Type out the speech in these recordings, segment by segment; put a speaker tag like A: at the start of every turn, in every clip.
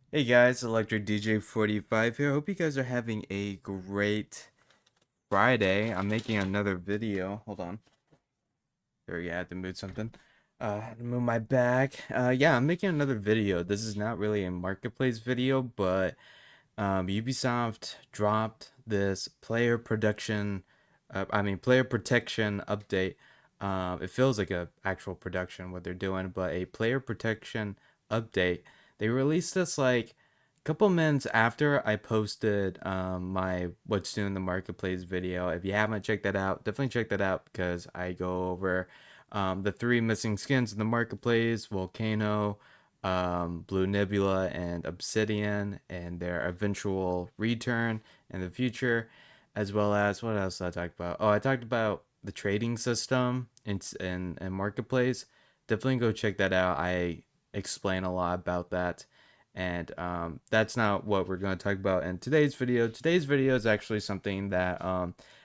A: Hey guys, Electric DJ 45 here. Hope you guys are having a great Friday. I'm making another video. Hold on. There we go. I had to move something. I had to move my bag. Yeah, I'm making another video. This is not really a marketplace video, but Ubisoft dropped this player protection update. It feels like a actual production what they're doing, but a player protection update. They released this like a couple minutes after I posted my what's new in the marketplace video. If you haven't checked that out, definitely check that out because I go over the three missing skins in the marketplace: Volcano, Blue Nebula, and Obsidian, and their eventual return in the future, as well as what else did I talk about? Oh, I talked about the trading system in marketplace. Definitely go check that out. I explain a lot about that, and that's not what we're going to talk about in today's video. Today's video is actually something that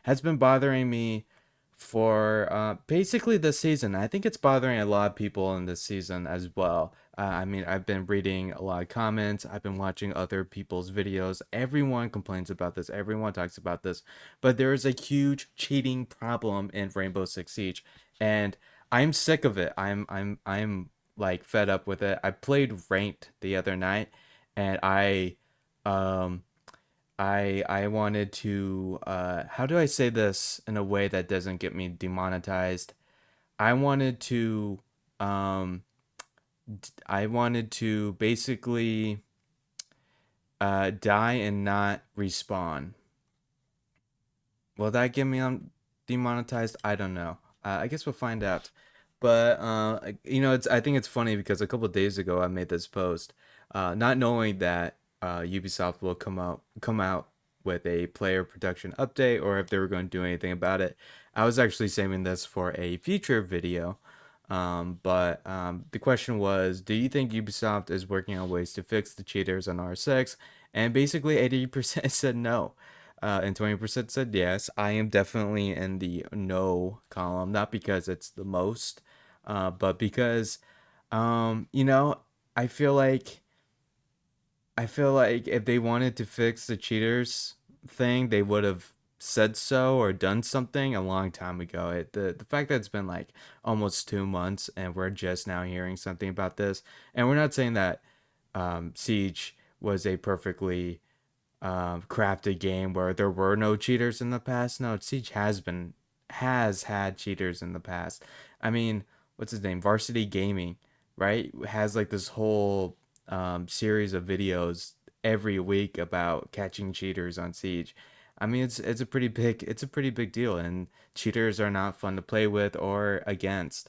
A: has been bothering me for basically this season. I think it's bothering a lot of people in this season as well. I've been reading a lot of comments. I've been watching other people's videos. Everyone complains about this. Everyone talks about this. But there is a huge cheating problem in Rainbow Six Siege, and I'm sick of it. I'm like fed up with it. I played ranked the other night, and um I wanted to how do I say this in a way that doesn't get me demonetized? I wanted to um I wanted to basically die and not respawn. Will that get me on demonetized? I don't know. I guess we'll find out. But it's I think it's funny because a couple of days ago I made this post, not knowing that Ubisoft will come out with a player protection update or if they were going to do anything about it. I was actually saving this for a future video. But the question was, do you think Ubisoft is working on ways to fix the cheaters on R6? And basically 80% said no and 20% said yes. I am definitely in the no column, not because it's the most, but because, um, you know, I feel like if they wanted to fix the cheaters thing, they would have said so or done something a long time ago. The fact that it's been like almost 2 months and we're just now hearing something about this, and we're not saying that Siege was a perfectly crafted game where there were no cheaters in the past. No, Siege has had cheaters in the past. I mean, what's his name? Varsity Gaming, right? Has like this whole series of videos every week about catching cheaters on Siege. I mean, it's a pretty big deal, and cheaters are not fun to play with or against.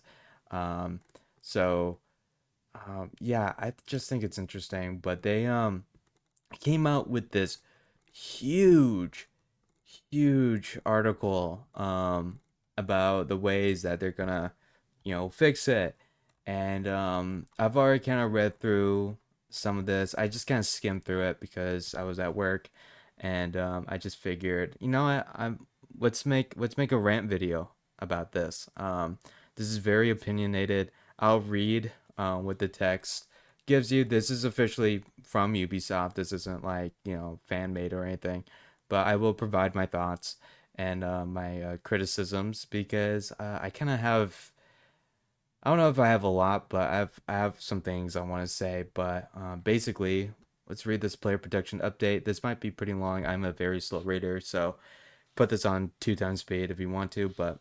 A: Um, so yeah, I just think it's interesting, but they came out with this huge huge article about the ways that they're gonna fix it, and I've already kind of read through some of this. I just kind of skimmed through it because I was at work, and I just figured, I'm let's make a rant video about this. This is very opinionated. I'll read what the text gives you. This is officially from Ubisoft. This isn't like fan made or anything, but I will provide my thoughts and my criticisms because I kind of have. I don't know if I have a lot, but I have some things I want to say. But basically, let's read this player protection update. This might be pretty long. I'm a very slow reader, so put this on 2 times speed if you want to. But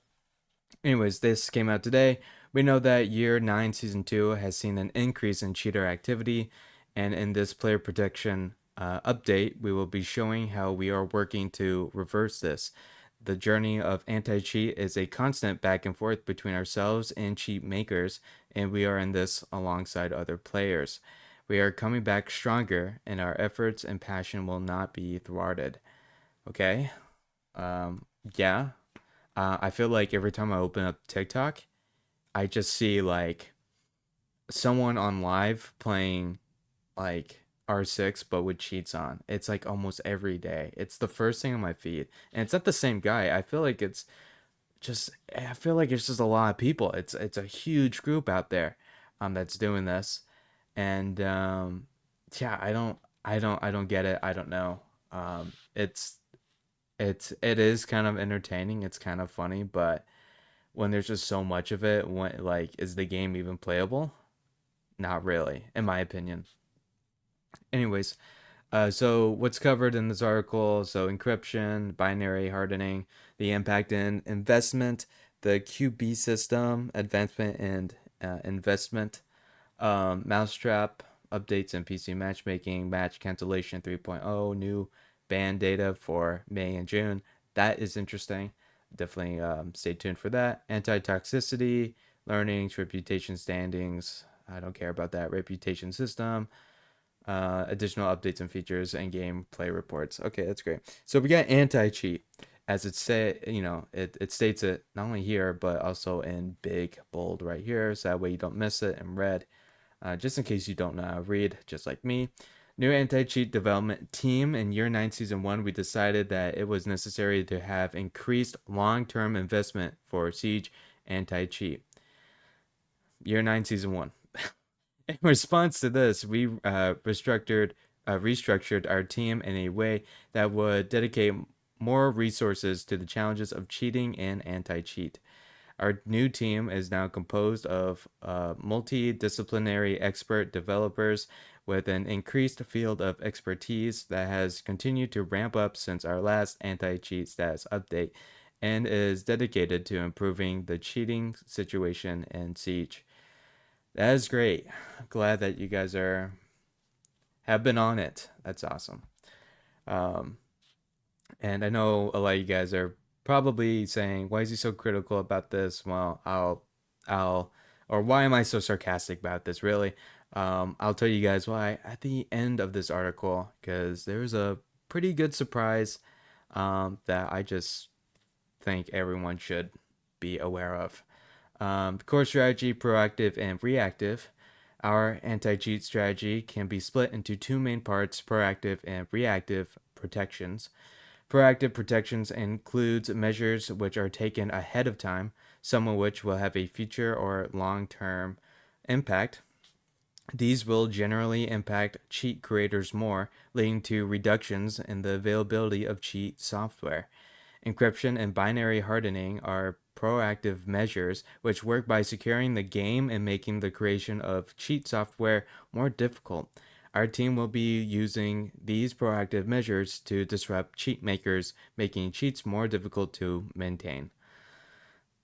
A: anyways, this came out today. We know that Year 9 Season 2 has seen an increase in cheater activity, and in this player protection update, we will be showing how we are working to reverse this. The journey of anti cheat is a constant back and forth between ourselves and cheat makers, and we are in this alongside other players. We are coming back stronger, and our efforts and passion will not be thwarted. Okay? Um, yeah, I feel like every time I open up TikTok, I just see like someone on live playing like R6 but with cheats on. It's like almost every day. It's the first thing on my feed. And it's not the same guy. I feel like it's just a lot of people. It's a huge group out there that's doing this. And Yeah, I don't get it. I don't know. It's it is kind of entertaining. It's kind of funny, but when there's just so much of it, when like is the game even playable? Not really, in my opinion. Anyways, so what's covered in this article? So encryption, binary hardening, the impact in investment, the QB system, advancement and investment, mousetrap, updates in PC matchmaking, match cancellation 3.0, new ban data for May and June. That is interesting. Definitely stay tuned for that. Anti-toxicity, learnings, reputation standings. I don't care about that. Reputation system, additional updates and features, and gameplay reports. Okay, that's great. So we got anti-cheat. As it say, it states it not only here but also in big bold right here, so that way you don't miss it in red. Just in case you don't know how to read, just like me. New anti-cheat development team in year 9 season 1, we decided that it was necessary to have increased long-term investment for siege anti-cheat. Year 9 season 1. In response to this, we restructured our team in a way that would dedicate more resources to the challenges of cheating and anti-cheat. Our new team is now composed of multidisciplinary expert developers with an increased field of expertise that has continued to ramp up since our last anti-cheat status update and is dedicated to improving the cheating situation in Siege. That is great. Glad that you guys are have been on it. That's awesome. Um, and I know a lot of you guys are probably saying, "Why is he so critical about this?" Well, I'll, or why am I so sarcastic about this? Really, I'll tell you guys why at the end of this article, because there's a pretty good surprise that I just think everyone should be aware of. Core strategy, proactive and reactive. Our anti cheat strategy can be split into two main parts: proactive and reactive protections. Proactive protections includes measures which are taken ahead of time, some of which will have a future or long term impact. These will generally impact cheat creators more, leading to reductions in the availability of cheat software. Encryption and binary hardening are proactive measures which work by securing the game and making the creation of cheat software more difficult. Our team will be using these proactive measures to disrupt cheat makers, making cheats more difficult to maintain.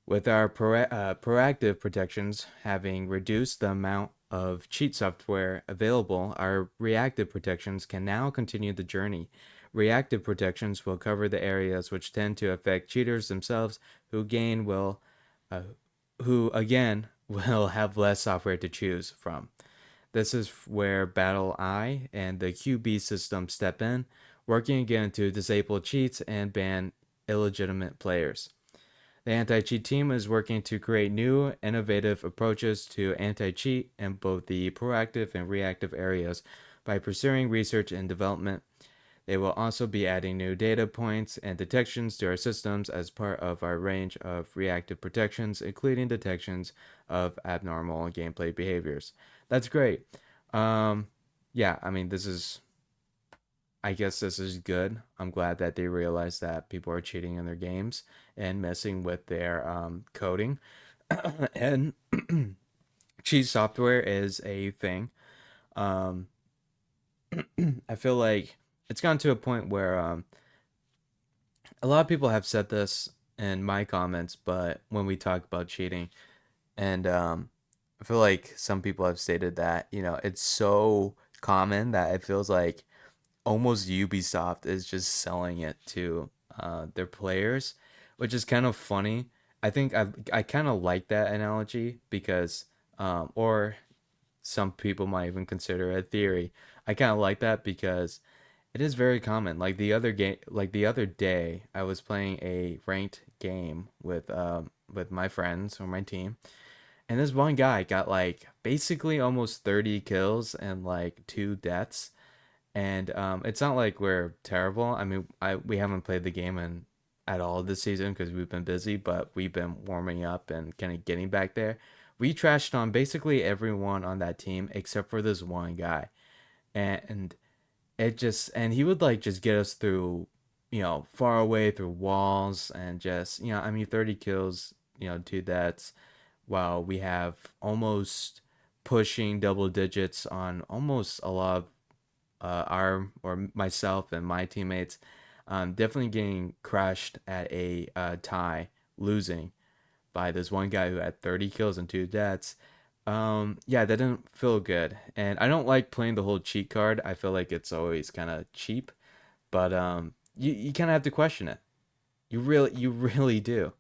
A: With our proactive protections having reduced the amount of cheat software available, our reactive protections can now continue the journey. Reactive protections will cover the areas which tend to affect cheaters themselves, who gain will, uh, who again will have less software to choose from. This is where Battle Eye and the QB system step in, working again to disable cheats and ban illegitimate players. The anti cheat team is working to create new, innovative approaches to anti cheat in both the proactive and reactive areas by pursuing research and development. They will also be adding new data points and detections to our systems as part of our range of reactive protections, including detections of abnormal gameplay behaviors. That's great. Um, yeah, I mean, I guess this is good. I'm glad that they realize that people are cheating in their games and messing with their coding. And cheat software is a thing. Um, I feel like it's gotten to a point where a lot of people have said this in my comments, but when we talk about cheating, and I feel like some people have stated that, it's so common that it feels like almost Ubisoft is just selling it to their players, which is kind of funny. I kind of like that analogy because, or some people might even consider it a theory. I kind of like that because it is very common. Like the other day, I was playing a ranked game with my friends or my team, and this one guy got like basically almost 30 kills and like two deaths, and it's not like we're terrible. I mean, we haven't played the game at all this season because we've been busy, but we've been warming up and kind of getting back there. We trashed on basically everyone on that team except for this one guy. and and he would like just get us through, far away through walls and just, I mean, 30 kills, 2 deaths, while we have almost pushing double digits on almost a lot of our or myself and my teammates. Definitely getting crushed at a tie, losing by this one guy who had 30 kills and 2 deaths. Yeah, that didn't feel good, and I don't like playing the whole cheat card. I feel like it's always kind of cheap, but you kind of have to question it. You really do.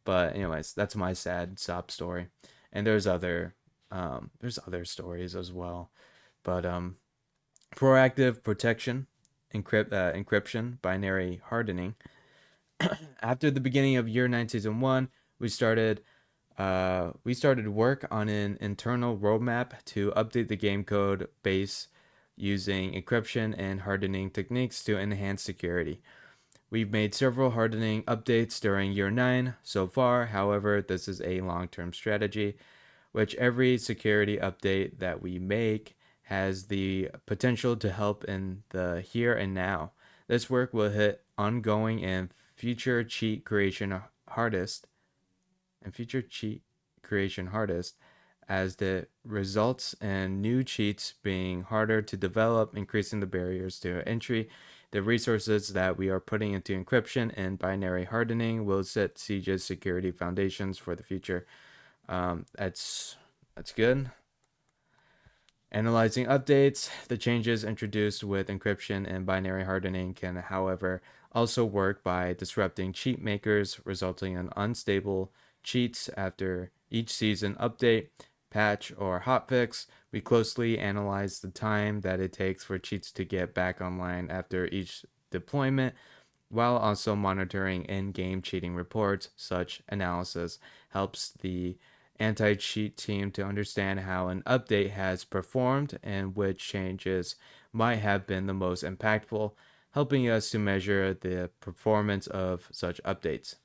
A: But anyways, that's my sad sob story, and there's other stories as well, but proactive protection, encryption, binary hardening. After the beginning of year 9 season 1, we started we started work on an internal roadmap to update the game code base using encryption and hardening techniques to enhance security. We've made several hardening updates during year 9 so far. However, this is a long-term strategy, which every security update that we make has the potential to help in the here and now. This work will hit ongoing and future cheat creation hardest and future cheat creation hardest as the results in new cheats being harder to develop, increasing the barriers to entry. The resources that we are putting into encryption and binary hardening will set Siege's security foundations for the future. That's good. Analyzing updates, the changes introduced with encryption and binary hardening can, however, also work by disrupting cheat makers, resulting in unstable cheats after each season update, patch, or hotfix. We closely analyze the time that it takes for cheats to get back online after each deployment, while also monitoring in-game cheating reports. Such analysis helps the anti-cheat team to understand how an update has performed and which changes might have been the most impactful, helping us to measure the performance of such updates.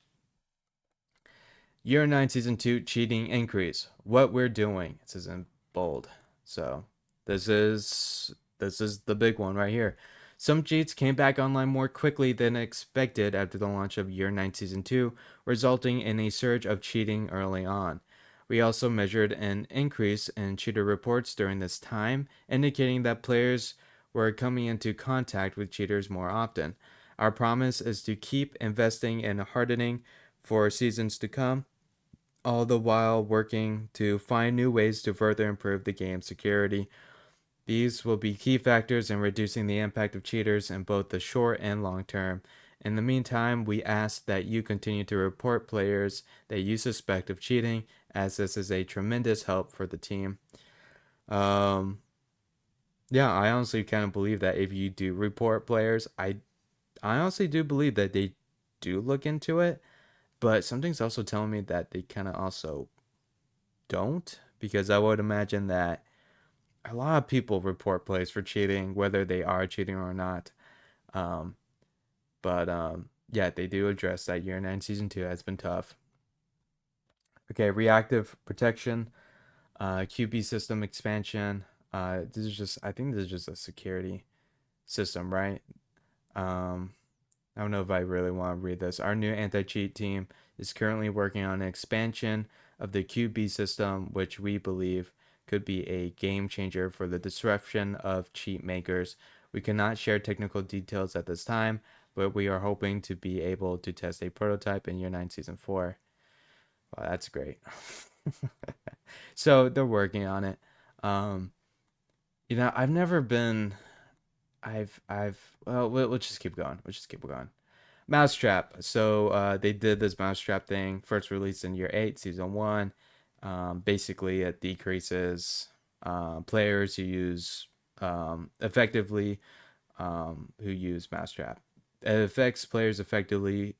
A: Year 9 Season 2 cheating increase. What we're doing. It says in bold. So this is the big one right here. Some cheats came back online more quickly than expected after the launch of Year 9 Season 2, resulting in a surge of cheating early on. We also measured an increase in cheater reports during this time, indicating that players were coming into contact with cheaters more often. Our promise is to keep investing in hardening for seasons to come, all the while working to find new ways to further improve the game's security. These will be key factors in reducing the impact of cheaters in both the short and long term. In the meantime, we ask that you continue to report players that you suspect of cheating, as this is a tremendous help for the team. Um, yeah, I honestly kind of believe that if you do report players, I honestly do believe that they do look into it, but something's also telling me that they kind of also don't, because I would imagine that a lot of people report players for cheating, whether they are cheating or not. Um, but yeah, they do address that year 9 season 2 has been tough. Okay, reactive protection, QB system expansion. This is just I think this is just a security system, right? Um, I don't know if I really want to read this. Our new anti-cheat team is currently working on an expansion of the QB system, which we believe could be a game changer for the disruption of cheat makers. We cannot share technical details at this time, but we are hoping to be able to test a prototype in year 9 season 4. Wow, that's great. So they're working on it. Um, I've never been I've well, we'll just keep going. We'll just keep going. Mousetrap. So they did this Mousetrap thing, first released in year 8, season 1. Basically, it decreases players who use Mousetrap. It affects players effectively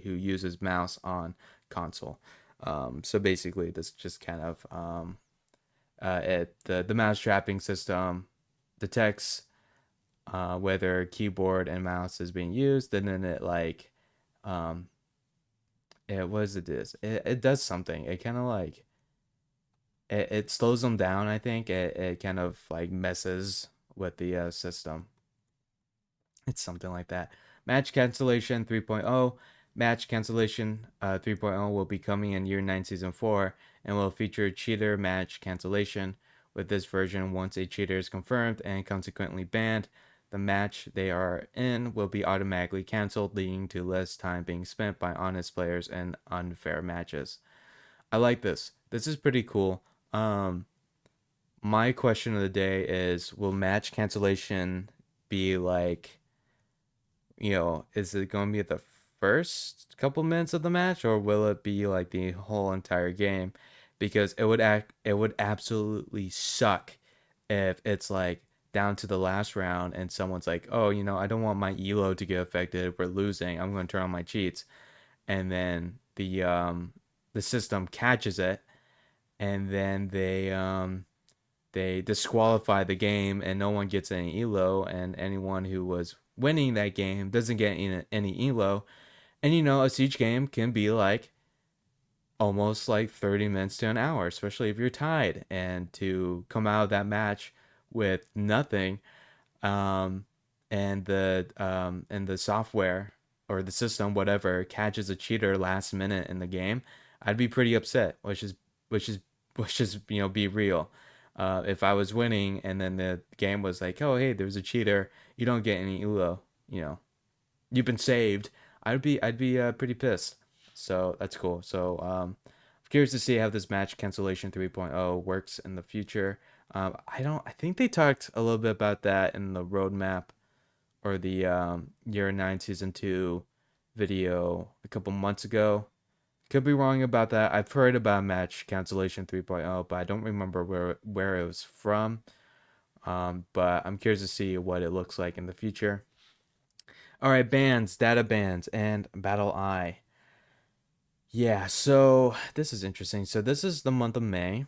A: who uses mouse on console. So basically, this just kind of the mouse trapping system detects whether keyboard and mouse is being used, and then it like um it what does it do? It does something. It kind of like it slows them down. I think it kind of like messes with the system. It's something like that. Match Cancellation 3.0. Match Cancellation 3.0 will be coming in Year 9 Season 4 and will feature cheater match cancellation. With this version, once a cheater is confirmed and consequently banned, the match they are in will be automatically canceled, leading to less time being spent by honest players in unfair matches. I like this. This is pretty cool. My question of the day is, will match cancellation be like, is it going to be at the first couple minutes of the match, or will it be like the whole entire game? Because it would absolutely suck if it's like down to the last round and someone's like, "Oh, I don't want my elo to get affected. We're losing. I'm going to turn on my cheats." And then the system catches it, and then they disqualify the game and no one gets any elo, and anyone who was winning that game doesn't get any elo. And a siege game can be like almost like 30 minutes to an hour, especially if you're tied, and to come out of that match with nothing, um, and the software or the system, whatever, catches a cheater last minute in the game, I'd be pretty upset. Which is which is be real. If I was winning and then the game was like, oh hey, there's a cheater, you don't get any ulo, you've been saved. I'd be pretty pissed. So that's cool. So I'm curious to see how this match cancellation 3.0 works in the future. I think they talked a little bit about that in the roadmap or the Year 9 Season 2 video a couple months ago. Could be wrong about that. I've heard about match cancellation 3.0, but I don't remember where it was from. But I'm curious to see what it looks like in the future. All right, bans, data bans, and Battle Eye. Yeah, so this is interesting. So this is the month of May,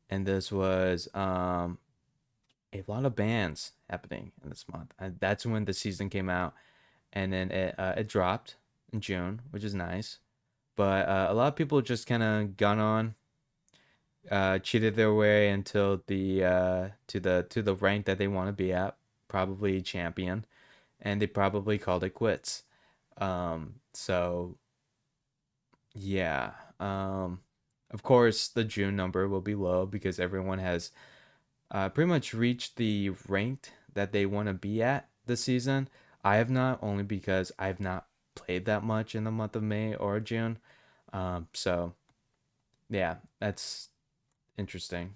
A: and this was a lot of bans happening in this month. And that's when the season came out, and then it dropped in June, which is nice. But a lot of people just kind of gone on, cheated their way until the to the rank that they want to be at, probably champion, and they probably called it quits. So yeah, of course the June number will be low because everyone has pretty much reached the rank that they want to be at this season. I have not, only because I've not played that much in the month of May or June. So yeah, that's interesting.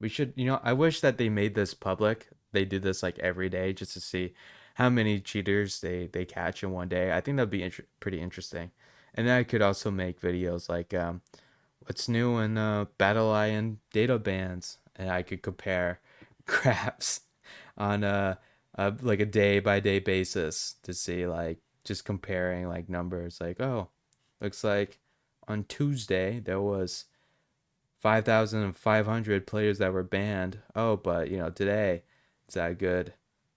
A: We should, I wish that they made this public. They do this like every day just to see how many cheaters they catch in one day. I think that'd be pretty interesting. And then I could also make videos like what's new in Battle Eye and data bans, and I could compare graphs on like a day by day basis to see, like, just comparing like numbers, like, oh, looks like on Tuesday there was 5,500 players that were banned. Oh, but today it's that good.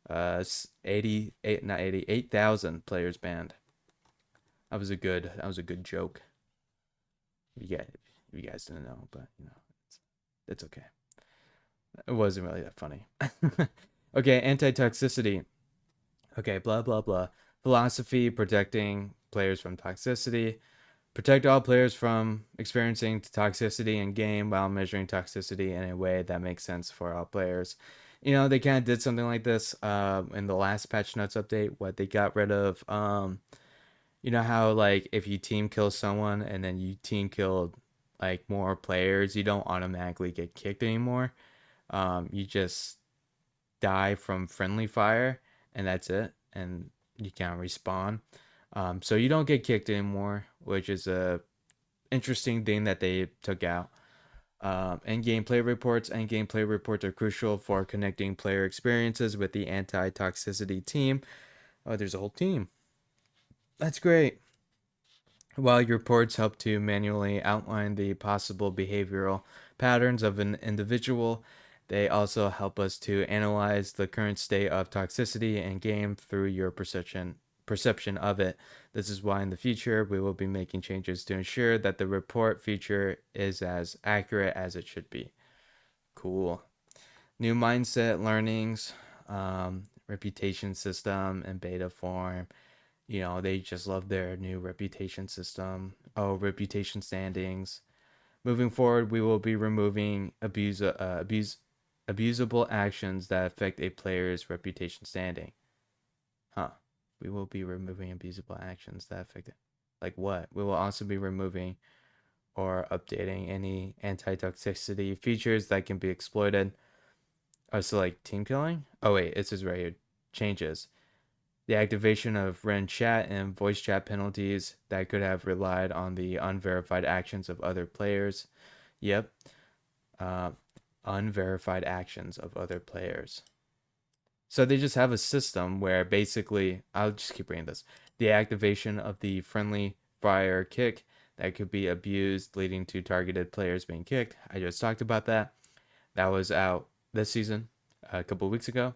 A: 88, not 80, 8,000 players banned. That was a good joke. You guys, you guys didn't know, but it's okay. It wasn't really that funny. Okay, anti-toxicity. Okay, blah blah blah. Philosophy: protecting players from toxicity. Protect all players from experiencing toxicity in game while measuring toxicity in a way that makes sense for all players. They kind of did something like this in the last patch notes update. What they got rid of, how like if you team kill someone and then you team kill like more players, you don't automatically get kicked anymore. You just die from friendly fire, and that's it, and you can't respawn. So you don't get kicked anymore, which is a interesting thing that they took out. And gameplay reports are crucial for connecting player experiences with the anti-toxicity team. Oh, there's a whole team. That's great. While your reports help to manually outline the possible behavioral patterns of an individual, they also help us to analyze the current state of toxicity in game through your perception of it. This is why in the future we will be making changes to ensure that the report feature is as accurate as it should be. Cool. New mindset learnings, reputation system in beta form. They just love their new reputation system. Oh, reputation standings. Moving forward, we will be removing abusable actions that affect a player's reputation standing. Huh. We will be removing abusable actions that affect it. Like what? We will also be removing or updating any anti-toxicity features that can be exploited. Oh, so like team killing? Oh wait, it says right here. Changes. The activation of Rant chat and voice chat penalties that could have relied on the unverified actions of other players. Yep. Uh, unverified actions of other players. So they just have a system where basically, I'll just keep reading this. The activation of the friendly fire kick that could be abused, leading to targeted players being kicked. I just talked about that. That was out this season, a couple of weeks ago.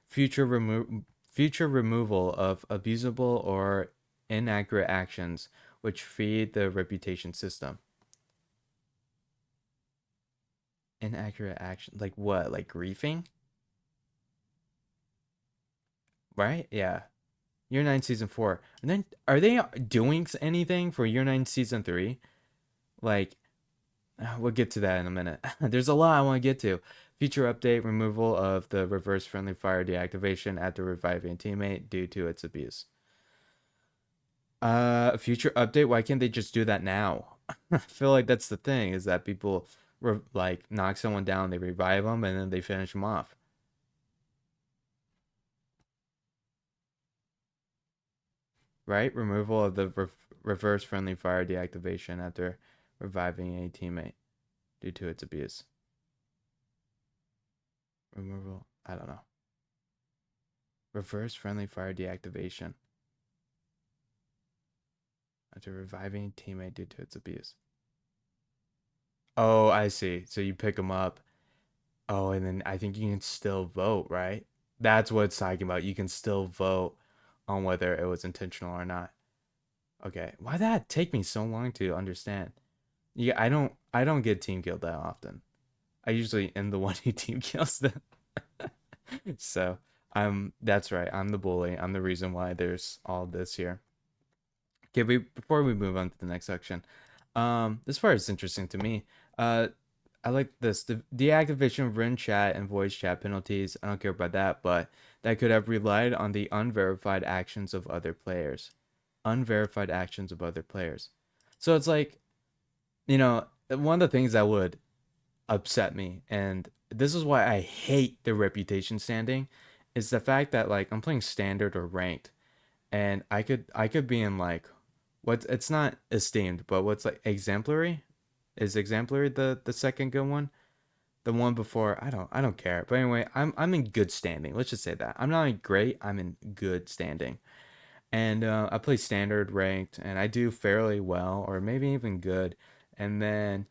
A: Future removal of abusable or inaccurate actions which feed the reputation system. Inaccurate action, like what? Like griefing, right? Yeah. Year 9 season 4. And then are they doing anything for Year 9 season 3? Like we'll get to that in a minute. There's a lot I want to get to. Future update, removal of the reverse friendly fire deactivation after reviving a teammate due to its abuse. Future update, why can't they just do that now? I feel like that's the thing, is that people like knock someone down, they revive them, and then they finish them off. Right? Removal of the reverse friendly fire deactivation after reviving a teammate due to its abuse. Removal, I don't know. Reverse friendly fire deactivation after reviving a teammate due to its abuse. Oh, I see. So you pick them up. Oh, and then I think you can still vote, right? That's what it's talking about. You can still vote on whether it was intentional or not. Okay. Why did that take me so long to understand? Yeah, I don't get team killed that often. I usually am the one who team kills them. So that's right. I'm the bully. I'm the reason why there's all this here. Okay, before we move on to the next section, this part is interesting to me. Uh, I like this. The deactivation of Rant chat and voice chat penalties. I don't care about that, but that could have relied on the unverified actions of other players. Unverified actions of other players. So it's like, one of the things that would upset me, and this is why I hate the reputation standing, is the fact that like I'm playing standard or ranked, and I could be in like what's it's not esteemed, but what's like exemplary? Is exemplary the second good one? The one before, I don't care. But anyway, I'm in good standing. Let's just say that. I'm not in great, I'm in good standing. And I play standard ranked and I do fairly well or maybe even good. And then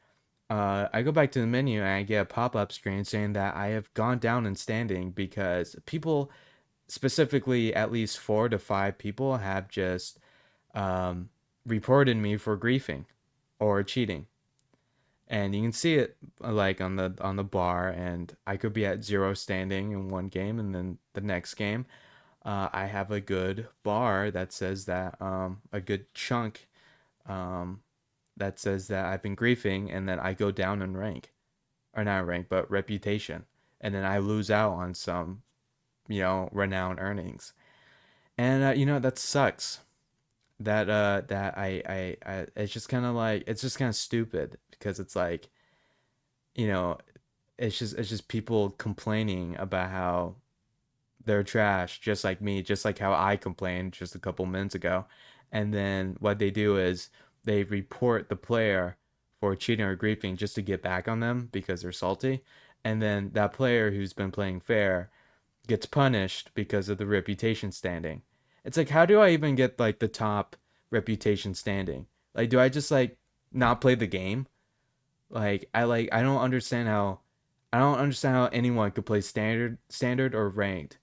A: I go back to the menu and I get a pop-up screen saying that I have gone down in standing because people, specifically at least 4 to 5 people, have just um, reported me for griefing or cheating. And you can see it like on the bar, and I could be at 0 standing in one game, and then the next game I have a good bar that says that a good chunk um, that says that I've been griefing, and then I go down in rank, or not rank but reputation, and then I lose out on some renown earnings. And that sucks. That I it's just kind of like, it's just kind of stupid because it's like, you know it's just people complaining about how they're trash, just like me, just like how I complained just a couple minutes ago. And then what they do is they report the player for cheating or griefing just to get back on them because they're salty. And then that player who's been playing fair gets punished because of the reputation standing. It's like, how do I even get like the top reputation standing? Like, do I just like not play the game? I don't understand how anyone could play standard or ranked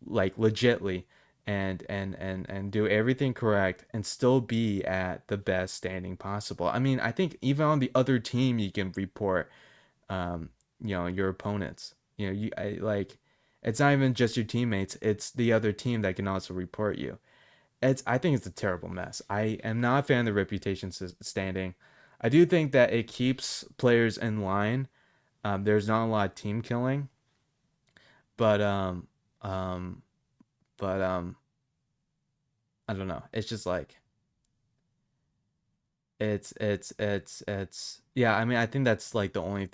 A: like legitly and do everything correct and still be at the best standing possible. I mean, I think even on the other team you can report um your opponents. Like it's not even just your teammates, it's the other team that can also report you. I think it's a terrible mess. I am not a fan of the reputation standing. I do think that it keeps players in line. There's not a lot of team killing, but um but I don't know. It's just like it's yeah, I mean, I think that's like the only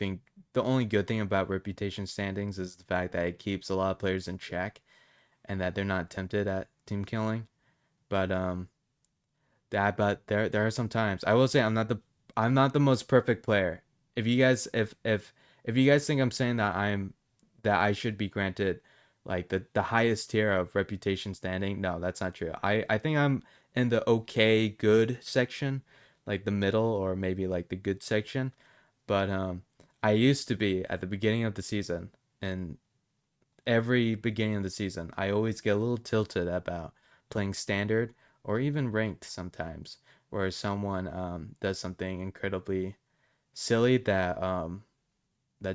A: good thing about reputation standings is the fact that it keeps a lot of players in check and that they're not tempted at team killing. But but there are some times I will say I'm not the most perfect player. If you guys if you guys think I'm saying that that I should be granted like the highest tier of reputation standing, no, that's not true. I think I'm in the okay good section, like the middle or maybe like the good section. But I used to be at the beginning of the season, and every beginning of the season, I always get a little tilted about playing standard or even ranked sometimes, where someone does something incredibly silly that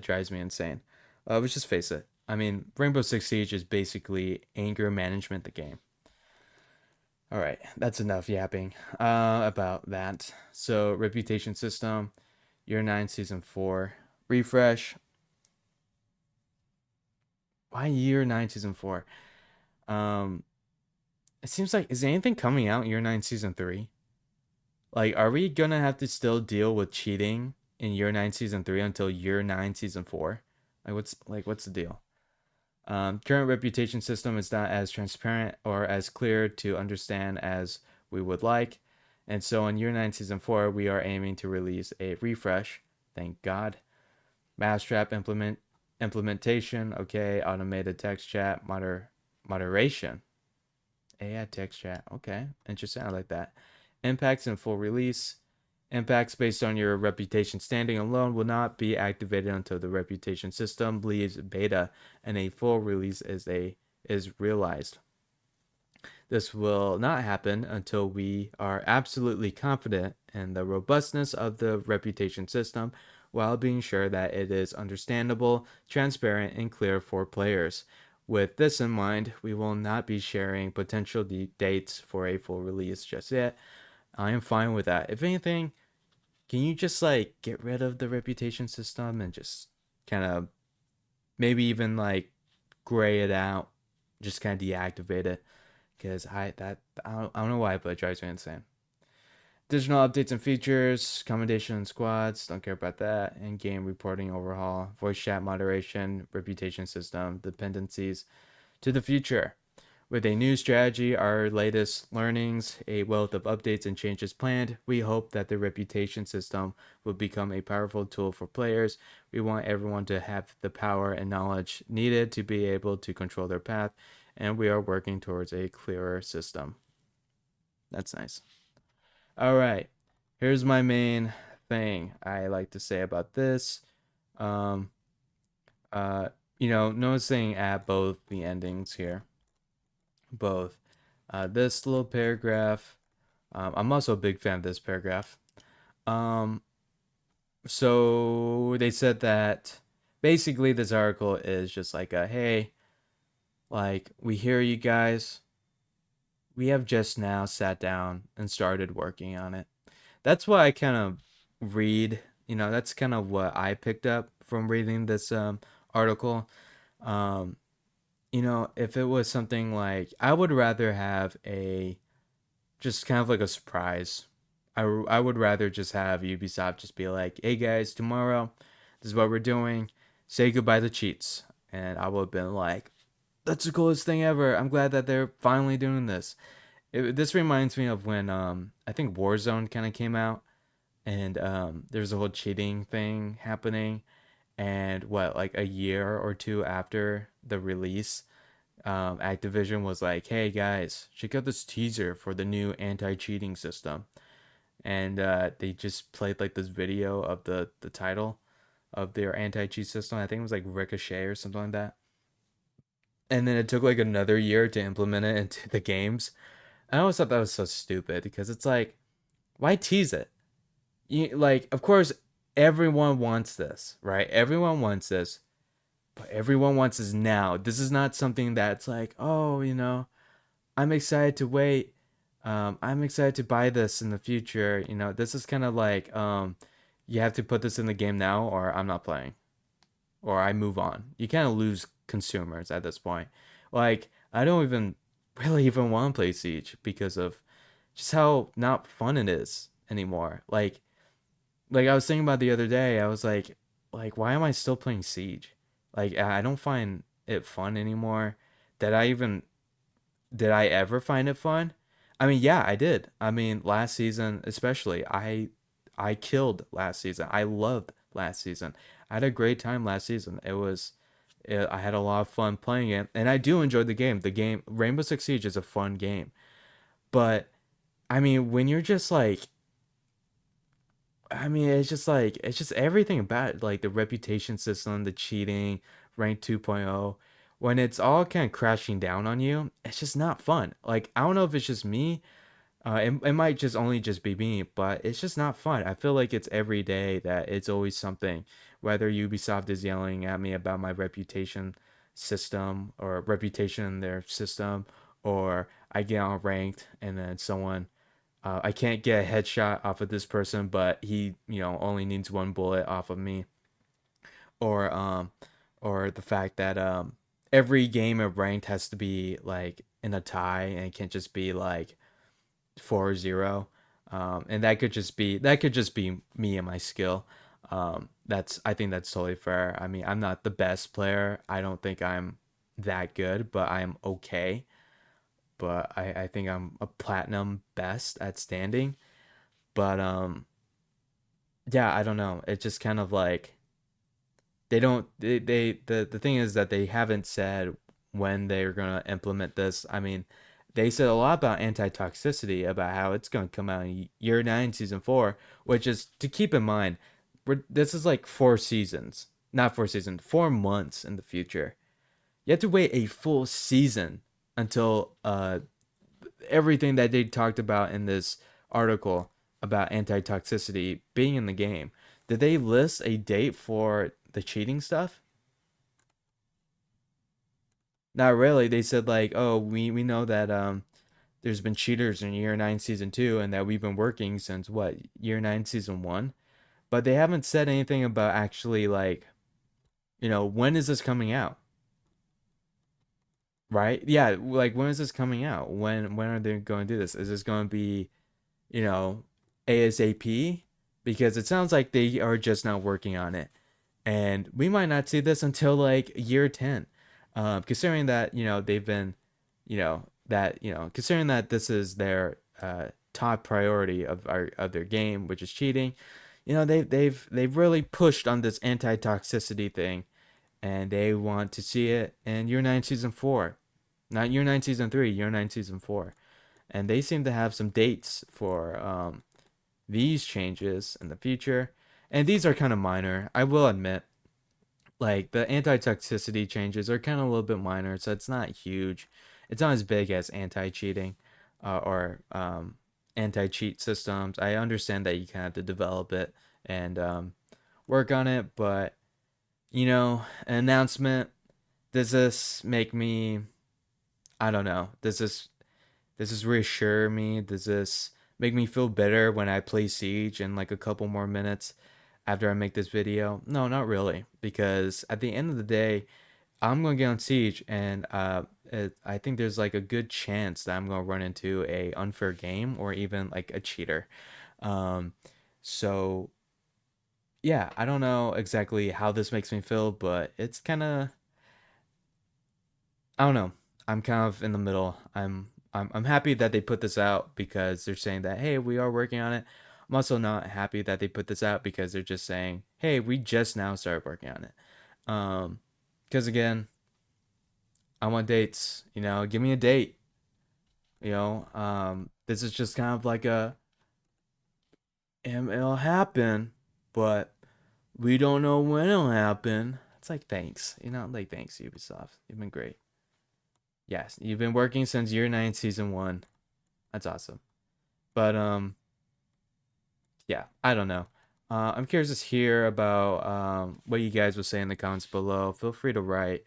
A: drives me insane. Let's just face it. I mean, Rainbow Six Siege is basically anger management the game. All right, that's enough yapping about that. So, reputation system, Year 9, Season 4. Refresh. Why Year 9, Season 4? Um, it seems like, is anything coming out Year 9, Season 3? Like, are we gonna have to still deal with cheating in Year 9, Season 3 until Year 9, Season 4? What's the deal? Current reputation system is not as transparent or as clear to understand as we would like. And so in Year 9, Season 4, we are aiming to release a refresh. Thank God. Mousetrap implementation. Okay. Automated text chat. Moderation. AI text chat. Okay. Interesting. I like that. Impacts in full release. Impacts based on your reputation standing alone will not be activated until the reputation system leaves beta and a full release is realized. This will not happen until we are absolutely confident in the robustness of the reputation system while being sure that it is understandable, transparent, and clear for players. With this in mind, we will not be sharing potential dates for a full release just yet. I am fine with that. If anything, can you just like get rid of the reputation system and just kind of maybe even like gray it out, just kind of deactivate it? Because I don't know why, but it drives me insane. Additional updates and features, commendation and squads, don't care about that. In game reporting overhaul, voice chat moderation, reputation system, dependencies to the future. With a new strategy, our latest learnings, a wealth of updates and changes planned, we hope that the reputation system will become a powerful tool for players. We want everyone to have the power and knowledge needed to be able to control their path, and we are working towards a clearer system. That's nice. All right. Here's my main thing I like to say about this. Um, uh, noticing at both the endings here, both this little paragraph. I'm also a big fan of this paragraph. Um, so they said that basically this article is just like a hey, like we hear you guys. We have just now sat down and started working on it. That's what I kind of read. That's kind of what I picked up from reading this article. Um, if it was something like I would rather have a just kind of like a surprise. I would rather just have Ubisoft just be like, hey guys, tomorrow, this is what we're doing. Say goodbye to cheats. And I would have been like, that's the coolest thing ever. I'm glad that they're finally doing this. This reminds me of when I think Warzone kind of came out and there's a whole cheating thing happening. And what, like a year or two after the release, Activision was like, "Hey guys, check out this teaser for the new anti-cheating system," and they just played like this video of the title of their anti-cheat system. I think it was like Ricochet or something like that. and then it took like another year to implement it into the games. I always thought that was so stupid because it's like, why tease it? Like, of course, everyone wants this, right? Everyone wants this, but everyone wants this now. This is not something that's like, oh, I'm excited to wait. I'm excited to buy this in the future. This is kind of like, you have to put this in the game now, or I'm not playing, or I move on. You kind of lose consumers at this point. Like, I don't even really even want to play Siege because of just how not fun it is anymore. Like I was thinking about the other day, I was like why am I still playing Siege? Like I don't find it fun anymore. Did I even did I ever find it fun? I mean, yeah, I did. I mean, last season especially, I killed last season. I loved last season. I had a great time last season. I had a lot of fun playing it, and I do enjoy the game. The game Rainbow Six Siege is a fun game, but I mean, when you're just like I mean, it's just everything about it, like the reputation system, the cheating, rank 2.0. When it's all kind of crashing down on you, it's just not fun. Like I don't know if it's just me. It might just only just be me, but it's just not fun. I feel like it's every day that it's always something. Whether Ubisoft is yelling at me about my reputation system or reputation in their system, or I get on ranked and then someone I can't get a headshot off of this person, but he, only needs one bullet off of me, or or the fact that every game of ranked has to be like in a tie and it can't just be like 4-0, and that could just be me and my skill. That's I think that's totally fair. I mean, I'm not the best player. I don't think I'm that good, but I'm okay. But I think I'm a platinum best at standing. But yeah, I don't know. It's just kind of like they don't the thing is that they haven't said when they're gonna implement this. I mean, they said a lot about anti-toxicity, about how it's gonna come out in year 9 season 4, which is to keep in mind, this is like 4 seasons, not 4 seasons, 4 months in the future. You have to wait a full season until everything that they talked about in this article about anti-toxicity being in the game. Did they list a date for the cheating stuff? Not really. They said like, oh, we know that there's been cheaters in year 9 season 2 and that we've been working since what, year 9 season 1, but they haven't said anything about actually like, when is this coming out? Right? Yeah, like when is this coming out? When are they going to do this? Is this going to be, you know, ASAP? Because it sounds like they are just now working on it. And we might not see this until like year 10. Considering that, they've been, considering that this is their top priority of their game, which is cheating, they've really pushed on this anti-toxicity thing, and they want to see it in year 9 season 4. Not year 9 season 3, year 9 season 4. And they seem to have some dates for these changes in the future. And these are kind of minor, I will admit. Like the anti-toxicity changes are kind of a little bit minor, so it's not huge. It's not as big as anti-cheating or anti-cheat systems. I understand that you kind of have to develop it and work on it, but an announcement. Does this make me? I don't know. Does this reassure me? Does this make me feel better when I play Siege in like a couple more minutes after I make this video? No, not really. Because at the end of the day, I'm going to get on Siege, and I think there's like a good chance that I'm going to run into a unfair game or even like a cheater. Um, so yeah, I don't know exactly how this makes me feel, but it's kind of, I don't know. I'm kind of in the middle. I'm happy that they put this out because they're saying that, hey, we are working on it. I'm also not happy that they put this out because they're just saying, hey, we just now started working on it. Because again, I want dates. Give me a date. This is just kind of like it'll happen, but we don't know when it'll happen. It's like thanks. Like thanks Ubisoft. You've been great. Yes, you've been working since year 9, season 1. That's awesome. But yeah, I don't know. I'm curious to hear about what you guys will say in the comments below. Feel free to write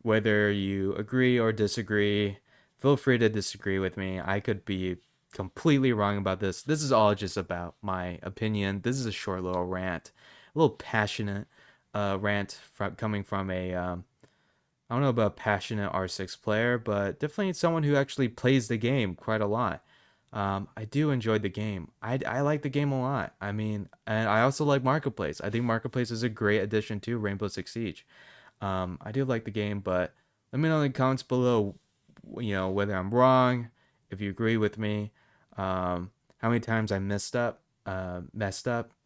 A: whether you agree or disagree. Feel free to disagree with me. I could be completely wrong about this. This is all just about my opinion. This is a short little rant, a little passionate rant from coming from a I don't know about passionate R6 player, but definitely someone who actually plays the game quite a lot. I do enjoy the game. I like the game a lot. I mean, and I also like Marketplace. I think Marketplace is a great addition to Rainbow Six Siege. I do like the game, but let me know in the comments below, whether I'm wrong, if you agree with me, how many times I messed up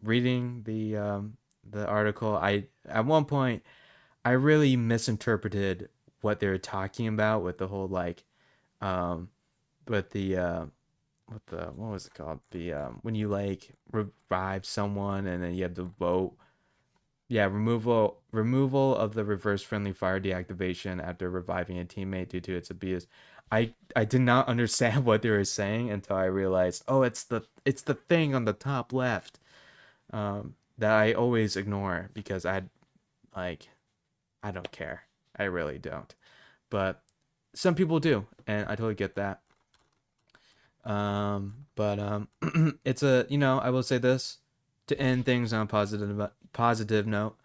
A: reading the article. I at one point I really misinterpreted what they were talking about with the whole like um with the what was it called? The when you like revive someone and then you have to vote. Yeah, removal of the reverse friendly fire deactivation after reviving a teammate due to its abuse. I did not understand what they were saying until I realized, oh, it's the thing on the top left that I always ignore because like I don't care. I really don't. But some people do, and I totally get that. But it's a I will say this to end things on a positive note.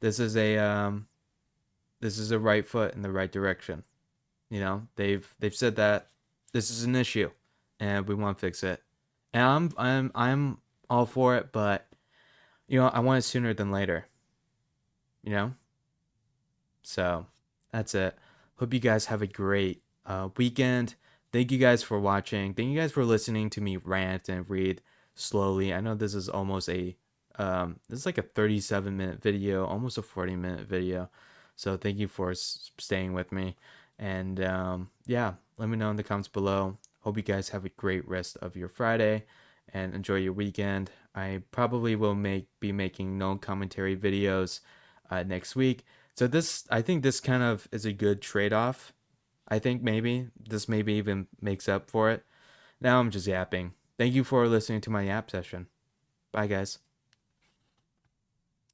A: This is a right foot in the right direction. They've said that this is an issue, and we want to fix it. And I'm all for it, but I want it sooner than later. You know, So that's it. Hope you guys have a great weekend. Thank you guys for watching. Thank you guys for listening to me rant and read slowly. I know this is almost this is like a 37-minute video, almost a 40-minute video. So thank you for staying with me. And yeah, let me know in the comments below. Hope you guys have a great rest of your Friday and enjoy your weekend. I probably will be making no commentary videos next week. So I think this kind of is a good trade-off. I think maybe this maybe even makes up for it. Now I'm just yapping. Thank you for listening to my yap session. Bye, guys.